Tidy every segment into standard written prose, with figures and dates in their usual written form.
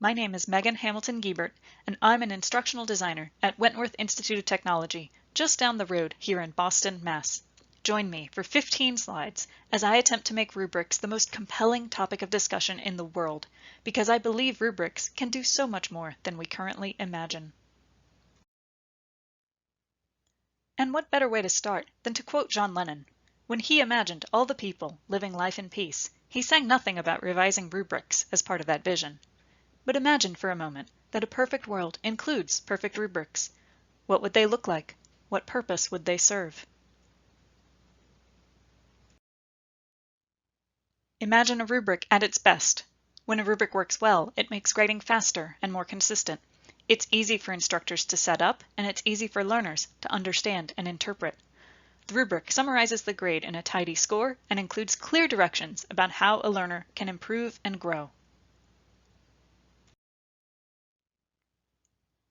My name is Megan Hamilton Giebert, and I'm an instructional designer at Wentworth Institute of Technology, just down the road here in Boston, Mass. Join me for 15 slides as I attempt to make rubrics the most compelling topic of discussion in the world, because I believe rubrics can do so much more than we currently imagine. And what better way to start than to quote John Lennon? When he imagined all the people living life in peace, he sang nothing about revising rubrics as part of that vision. But imagine for a moment that a perfect world includes perfect rubrics. What would they look like? What purpose would they serve? Imagine a rubric at its best. When a rubric works well, it makes grading faster and more consistent. It's easy for instructors to set up, and it's easy for learners to understand and interpret. The rubric summarizes the grade in a tidy score and includes clear directions about how a learner can improve and grow.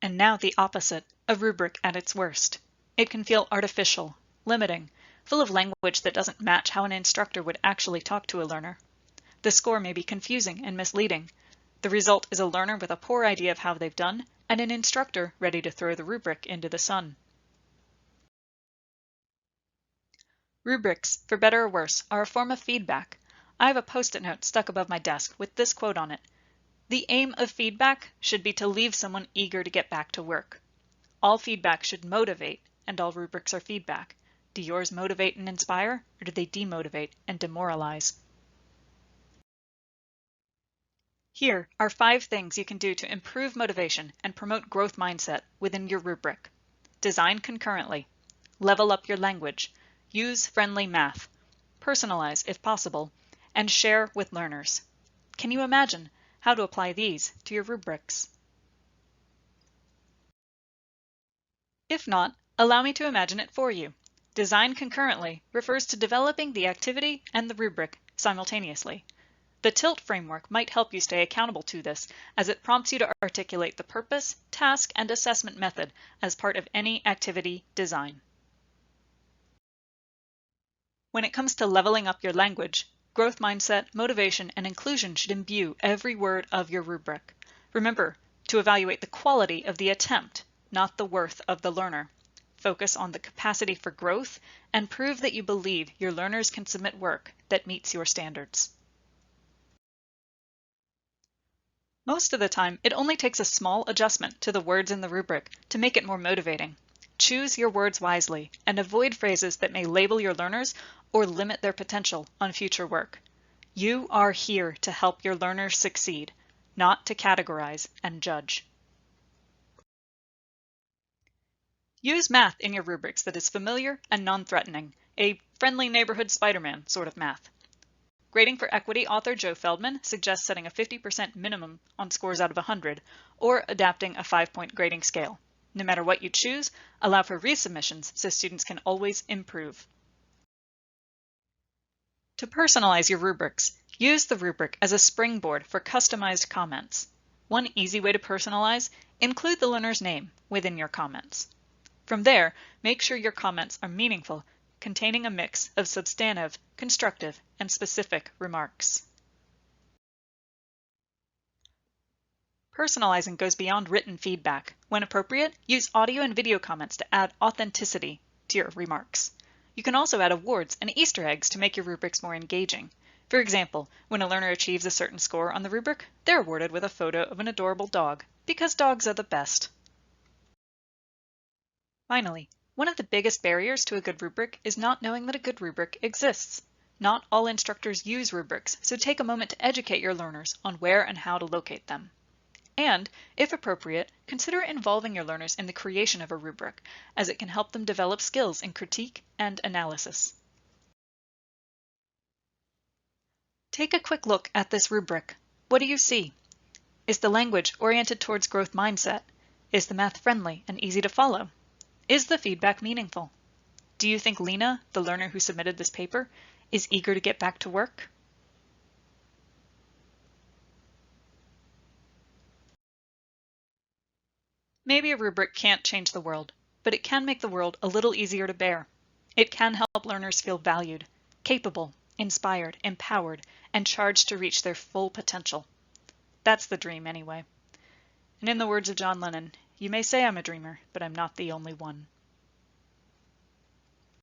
And now the opposite, a rubric at its worst. It can feel artificial, limiting, full of language that doesn't match how an instructor would actually talk to a learner. The score may be confusing and misleading. The result is a learner with a poor idea of how they've done, and an instructor ready to throw the rubric into the sun. Rubrics, for better or worse, are a form of feedback. I have a Post-it note stuck above my desk with this quote on it. The aim of feedback should be to leave someone eager to get back to work. All feedback should motivate, and all rubrics are feedback. Do yours motivate and inspire, or do they demotivate and demoralize? Here are 5 things you can do to improve motivation and promote growth mindset within your rubric. Design concurrently. Level up your language. Use friendly math. Personalize if possible. And share with learners. Can you imagine how to apply these to your rubrics? If not, allow me to imagine it for you. Design concurrently refers to developing the activity and the rubric simultaneously. The TILT framework might help you stay accountable to this, as it prompts you to articulate the purpose, task, and assessment method as part of any activity design. When it comes to leveling up your language, growth mindset, motivation, and inclusion should imbue every word of your rubric. Remember to evaluate the quality of the attempt, not the worth of the learner. Focus on the capacity for growth and prove that you believe your learners can submit work that meets your standards. Most of the time, it only takes a small adjustment to the words in the rubric to make it more motivating. Choose your words wisely and avoid phrases that may label your learners or limit their potential on future work. You are here to help your learners succeed, not to categorize and judge. Use math in your rubrics that is familiar and non-threatening, a friendly neighborhood Spider-Man sort of math. Grading for Equity author Joe Feldman suggests setting a 50% minimum on scores out of 100, or adapting a 5-point grading scale. No matter what you choose, allow for resubmissions so students can always improve. To personalize your rubrics, use the rubric as a springboard for customized comments. One easy way to personalize: include the learner's name within your comments. From there, make sure your comments are meaningful, containing a mix of substantive, constructive, and specific remarks. Personalizing goes beyond written feedback. When appropriate, use audio and video comments to add authenticity to your remarks. You can also add awards and Easter eggs to make your rubrics more engaging. For example, when a learner achieves a certain score on the rubric, they're awarded with a photo of an adorable dog, because dogs are the best. Finally, one of the biggest barriers to a good rubric is not knowing that a good rubric exists. Not all instructors use rubrics, so take a moment to educate your learners on where and how to locate them. And, if appropriate, consider involving your learners in the creation of a rubric, as it can help them develop skills in critique and analysis. Take a quick look at this rubric. What do you see? Is the language oriented towards growth mindset? Is the math friendly and easy to follow? Is the feedback meaningful? Do you think Lena, the learner who submitted this paper, is eager to get back to work? Maybe a rubric can't change the world, but it can make the world a little easier to bear. It can help learners feel valued, capable, inspired, empowered, and charged to reach their full potential. That's the dream anyway. And in the words of John Lennon, you may say I'm a dreamer, but I'm not the only one.